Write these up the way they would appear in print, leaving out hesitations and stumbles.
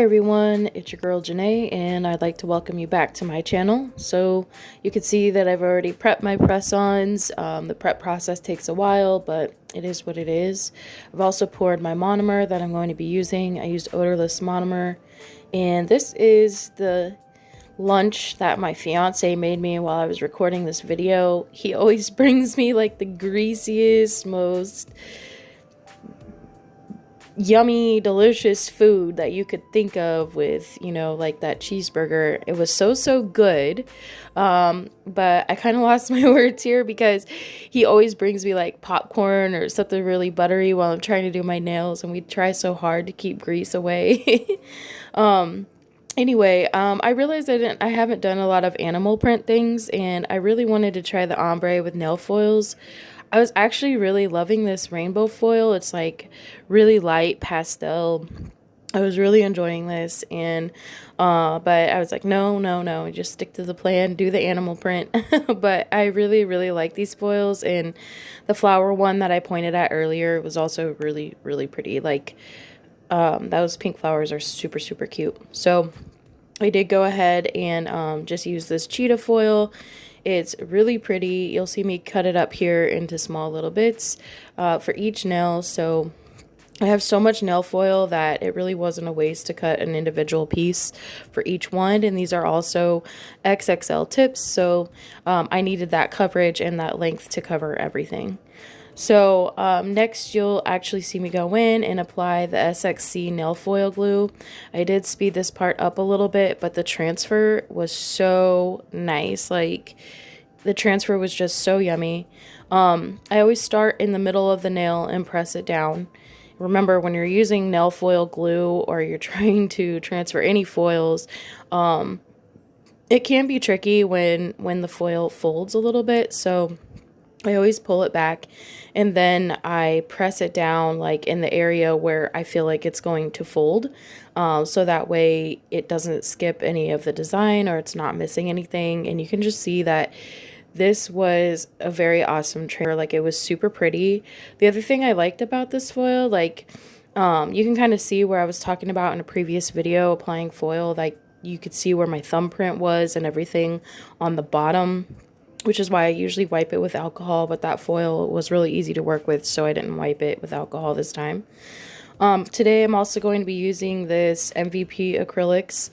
Hi everyone, it's your girl Janae, and I'd like to welcome you back to my channel. So you can see that I've already prepped my press-ons. The prep process takes a while, but it is what it is. I've also poured my monomer that I'm going to be using. I used odorless monomer, and this is the lunch that my fiance made me while I was recording this video. He always brings me like the greasiest, most yummy, delicious food that you could think of with, you know, like that cheeseburger. It was so good. But I kind of lost my words here because he always brings me like popcorn or something really buttery while I'm trying to do my nails, and we try so hard to keep grease away. Anyway, I realized I haven't done a lot of animal print things, and I really wanted to try the ombre with nail foils. I was actually really loving this rainbow foil. It's like really light pastel. I was really enjoying this, and but I was like, no, just stick to the plan, do the animal print. But I really like these foils, and the flower one that I pointed at earlier was also really pretty. Like those pink flowers are super cute. So I did go ahead and just use this cheetah foil. It's really pretty. You'll see me cut it up here into small little bits for each nail. So I have so much nail foil that it really wasn't a waste to cut an individual piece for each one. And these are also XXL tips, so I needed that coverage and that length to cover everything. So next you'll actually see me go in and apply the SXC nail foil glue. I did speed this part up a little bit, but the transfer was so nice. Like the transfer was just so yummy. I always start in the middle of the nail and press it down. Remember, when you're using nail foil glue or you're trying to transfer any foils, it can be tricky when the foil folds a little bit. So I always pull it back, and then I press it down like in the area where I feel like it's going to fold, so that way it doesn't skip any of the design or it's not missing anything. And you can just see that this was a very awesome transfer. Like, it was super pretty. The other thing I liked about this foil, like you can kind of see where I was talking about in a previous video applying foil, like you could see where my thumbprint was and everything on the bottom, which is why I usually wipe it with alcohol, but that foil was really easy to work with, so I didn't wipe it with alcohol this time. Today I'm also going to be using this MVP Acrylics.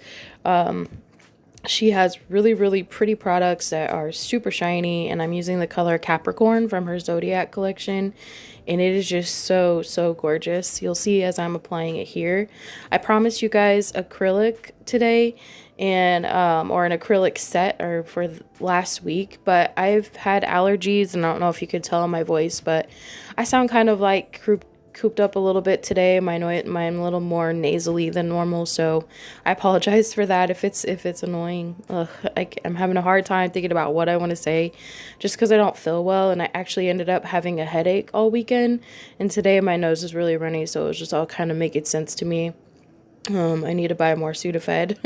She has really pretty products that are super shiny, and I'm using the color Capricorn from her Zodiac collection, and it is just so gorgeous. You'll see as I'm applying it here. I promised you guys acrylic today, and or an acrylic set or for last week, but I've had allergies, and I don't know if you could tell in my voice, but I sound kind of like cooped up a little bit today. I'm a little more nasally than normal, so I apologize for that if it's annoying. I'm having a hard time thinking about what I want to say just because I don't feel well, and I actually ended up having a headache all weekend, and today my nose is really runny, so it was just all kind of making sense to me. I need to buy more Sudafed.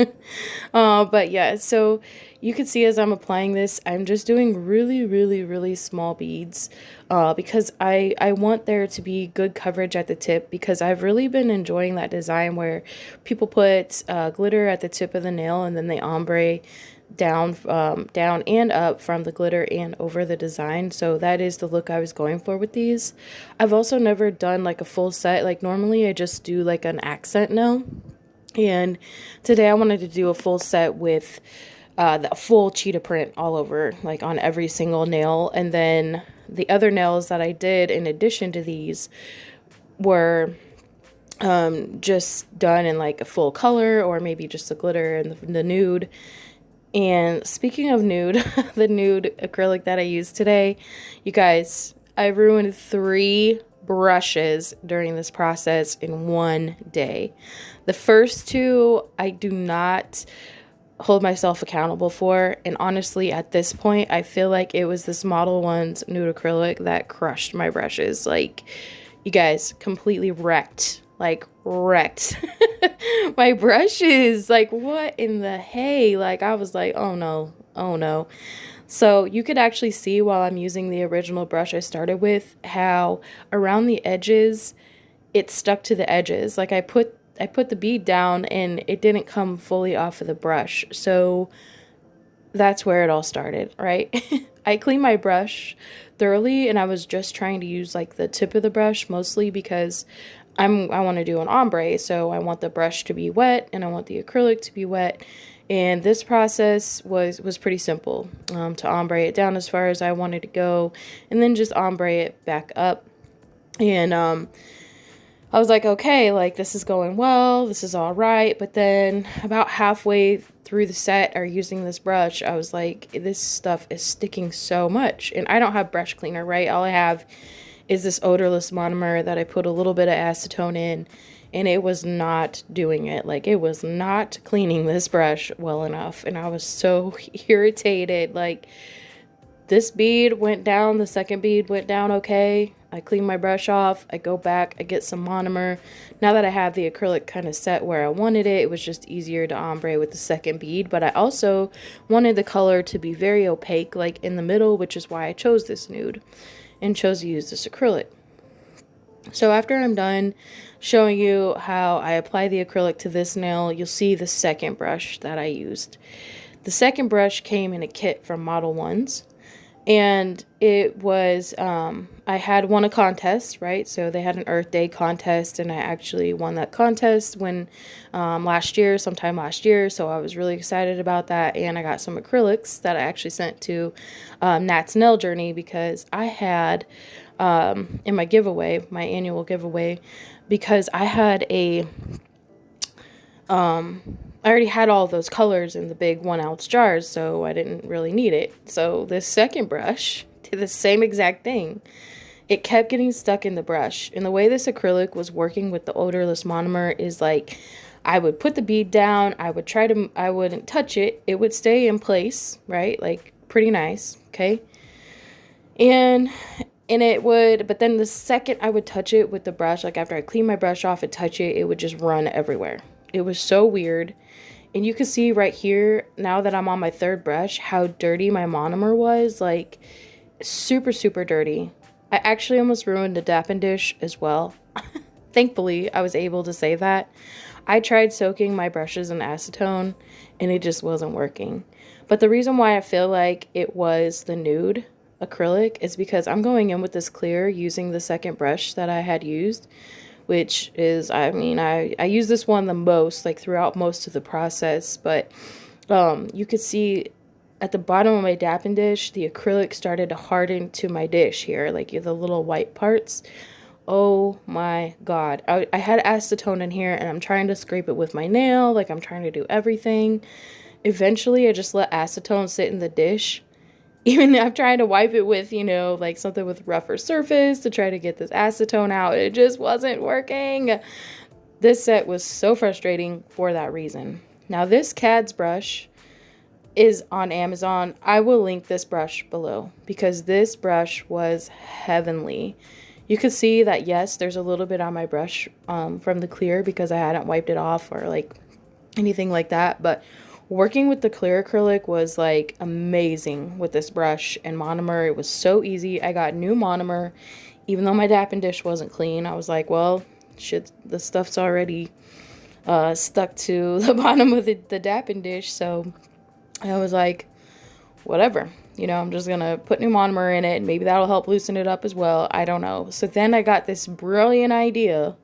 But yeah, so you can see as I'm applying this, I'm just doing really small beads, because I want there to be good coverage at the tip, because I've really been enjoying that design where people put glitter at the tip of the nail and then they ombre down and up from the glitter and over the design. So that is the look I was going for with these. I've also never done like a full set. Like normally I just do like an accent nail, and today I wanted to do a full set with the full cheetah print all over, like on every single nail. And then the other nails that I did in addition to these were just done in like a full color, or maybe just the glitter and the nude. And speaking of nude, the nude acrylic that I used today, you guys, I ruined 3 brushes during this process in one day. The first 2, I do not hold myself accountable for, and honestly at this point I feel like it was this Model 1's nude acrylic that crushed my brushes. Like, you guys, completely wrecked my brushes. Like, what in the hey? Like, I was like, oh no. So you could actually see while I'm using the original brush I started with how around the edges it stuck to the edges. Like, I put I put the bead down and it didn't come fully off of the brush. So that's where it all started, right? I cleaned my brush thoroughly, and I was just trying to use like the tip of the brush mostly because I want to do an ombre, so I want the brush to be wet and I want the acrylic to be wet. And this process was pretty simple, to ombre it down as far as I wanted to go, and then just ombre it back up. And I was like, okay, like this is going well, this is all right. But then about halfway through the set or using this brush, I was like, this stuff is sticking so much. And I don't have brush cleaner, right? All I have is this odorless monomer that I put a little bit of acetone in, and it was not doing it. Like, it was not cleaning this brush well enough. And I was so irritated. Like, this bead went down, the second bead went down okay. I clean my brush off, I go back, I get some monomer. Now that I have the acrylic kind of set where I wanted it, it was just easier to ombre with the second bead. But I also wanted the color to be very opaque, like in the middle, which is why I chose this nude and chose to use this acrylic. So after I'm done showing you how I apply the acrylic to this nail, you'll see the second brush that I used. The second brush came in a kit from Model 1s. And it was, I had won a contest, right? So they had an Earth Day contest, and I actually won that contest when, sometime last year. So I was really excited about that. And I got some acrylics that I actually sent to Nat's Nail Journey, because I had, in my giveaway, my annual giveaway, because I had I already had all those colors in the big 1 ounce jars, so I didn't really need it. So this second brush did the same exact thing. It kept getting stuck in the brush. And the way this acrylic was working with the odorless monomer is like, I would put the bead down, I wouldn't touch it, it would stay in place, right? Like, pretty nice, okay? And it would, but then the second I would touch it with the brush, like after I clean my brush off and touch it, it would just run everywhere. It was so weird. And you can see right here, now that I'm on my third brush, how dirty my monomer was. Like, super, super dirty. I actually almost ruined the dapping dish as well. Thankfully, I was able to save that. I tried soaking my brushes in acetone, and it just wasn't working. But the reason why I feel like it was the nude acrylic is because I'm going in with this clear using the second brush that I had used, which is, I mean, I use this one the most, like throughout most of the process. But you could see at the bottom of my dapping dish, the acrylic started to harden to my dish here, like the little white parts. Oh my God. I had acetone in here, and I'm trying to scrape it with my nail, like I'm trying to do everything. Eventually, I just let acetone sit in the dish. Even I'm trying to wipe it with, you know, like something with rougher surface to try to get this acetone out. It just wasn't working. This set was so frustrating for that reason. Now, this KADS brush is on Amazon. I will link this brush below because this brush was heavenly. You can see that, yes, there's a little bit on my brush from the clear because I hadn't wiped it off or like anything like that. But working with the clear acrylic was like amazing with this brush and monomer. It was so easy. I got new monomer, even though my dapping dish wasn't clean. I was like, well, shit, the stuff's already stuck to the bottom of the dapping dish. So I was like, whatever, you know, I'm just gonna put new monomer in it. Maybe that'll help loosen it up as well. I don't know. So then I got this brilliant idea.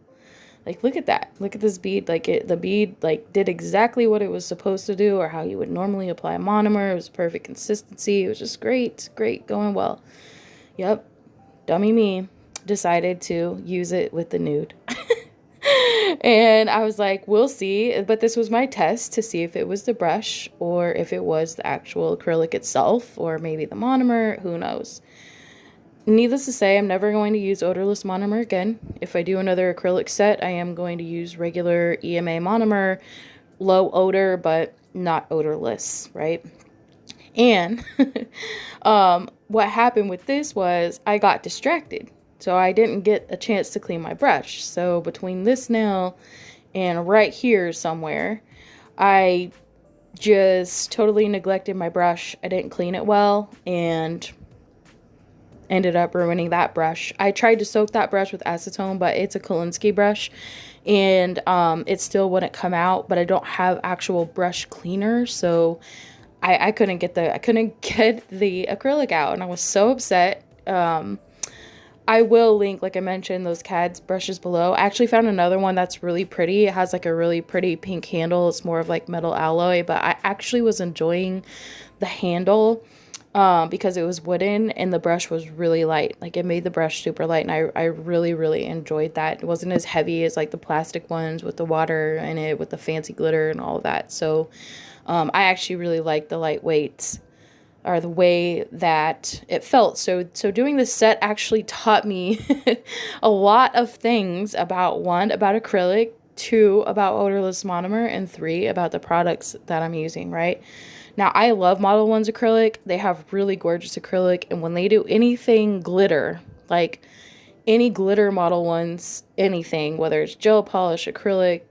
Like, look at that. Look at this bead. Like, the bead, like, did exactly what it was supposed to do, or how you would normally apply a monomer. It was perfect consistency. It was just great, going well. Yep. Dummy me decided to use it with the nude. And I was like, we'll see. But this was my test to see if it was the brush or if it was the actual acrylic itself, or maybe the monomer. Who knows? Needless to say, I'm never going to use odorless monomer again. If I do another acrylic set, I am going to use regular EMA monomer, low odor, but not odorless, right? And what happened with this was I got distracted. So I didn't get a chance to clean my brush. So between this nail and right here somewhere, I just totally neglected my brush. I didn't clean it well, and ended up ruining that brush. I tried to soak that brush with acetone, but it's a Kolinsky brush, and it still wouldn't come out, but I don't have actual brush cleaner, so I couldn't get the acrylic out, and I was so upset. I will link, like I mentioned, those KADS brushes below. I actually found another one that's really pretty. It has like a really pretty pink handle. It's more of like metal alloy, but I actually was enjoying the handle because it was wooden and the brush was really light. Like it made the brush super light, and I really, really enjoyed that. It wasn't as heavy as like the plastic ones with the water in it, with the fancy glitter and all of that. So I actually really liked the lightweight, or the way that it felt. So doing this set actually taught me a lot of things about, one, about acrylic, two, about odorless monomer, and three, about the products that I'm using, right? Now, I love Model 1's acrylic. They have really gorgeous acrylic, and when they do anything glitter, like any glitter Model 1's, anything, whether it's gel polish, acrylic,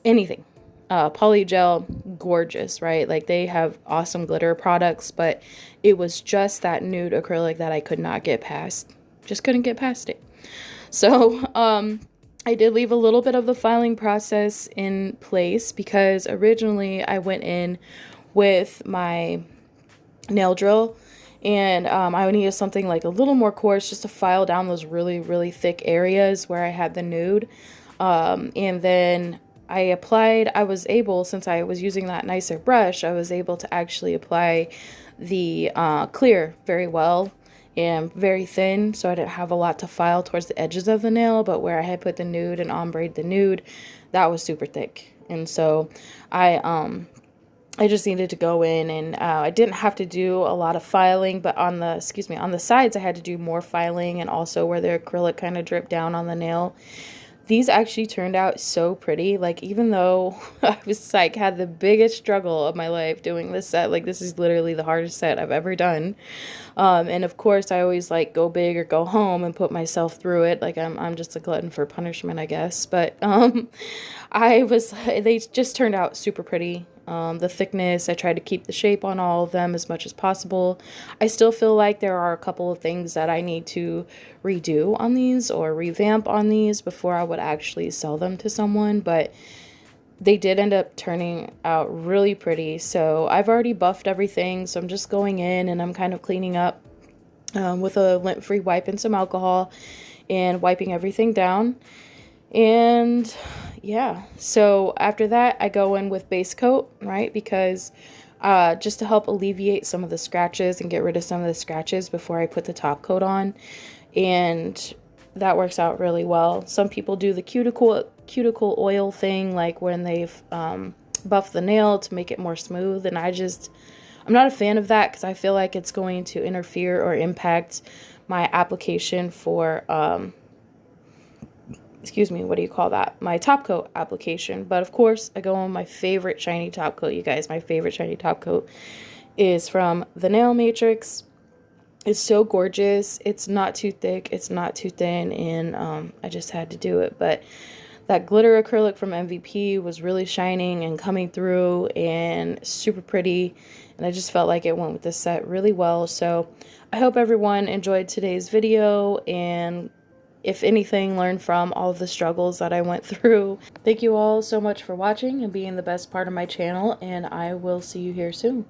anything, polygel, gorgeous, right? Like they have awesome glitter products, but it was just that nude acrylic that I could not get past. Just couldn't get past it. So I did leave a little bit of the filing process in place because originally I went in with my nail drill, and I needed something like a little more coarse just to file down those really, really thick areas where I had the nude. And then I was able, since I was using that nicer brush, I was able to actually apply the clear very well and very thin, so I didn't have a lot to file towards the edges of the nail, but where I had put the nude and ombre'd the nude, that was super thick. And so I just needed to go in, and I didn't have to do a lot of filing, but on the sides I had to do more filing, and also where the acrylic kind of dripped down on the nail. These actually turned out so pretty. Like, even though I was like, had the biggest struggle of my life doing this set, like this is literally the hardest set I've ever done. And of course I always like go big or go home and put myself through it. Like I'm just a glutton for punishment, I guess. But they just turned out super pretty. The thickness, I tried to keep the shape on all of them as much as possible. I still feel like there are a couple of things that I need to redo on these or revamp on these before I would actually sell them to someone, but they did end up turning out really pretty. So I've already buffed everything, so I'm just going in and I'm kind of cleaning up with a lint-free wipe and some alcohol and wiping everything down. And yeah, so after that I go in with base coat, right? Because just to help alleviate some of the scratches and get rid of some of the scratches before I put the top coat on. And that works out really well. Some people do the cuticle oil thing, like when they've buffed the nail to make it more smooth, and I'm not a fan of that because I feel like it's going to interfere or impact my application for my top coat application. But of course I go on my favorite shiny top coat, you guys. My favorite shiny top coat is from the Nail Matrix. It's so gorgeous. It's not too thick, it's not too thin, and I just had to do it. But that glitter acrylic from MVP was really shining and coming through and super pretty, and I just felt like it went with the set really well. So I hope everyone enjoyed today's video, and if anything, learn from all of the struggles that I went through. Thank you all so much for watching and being the best part of my channel, and I will see you here soon.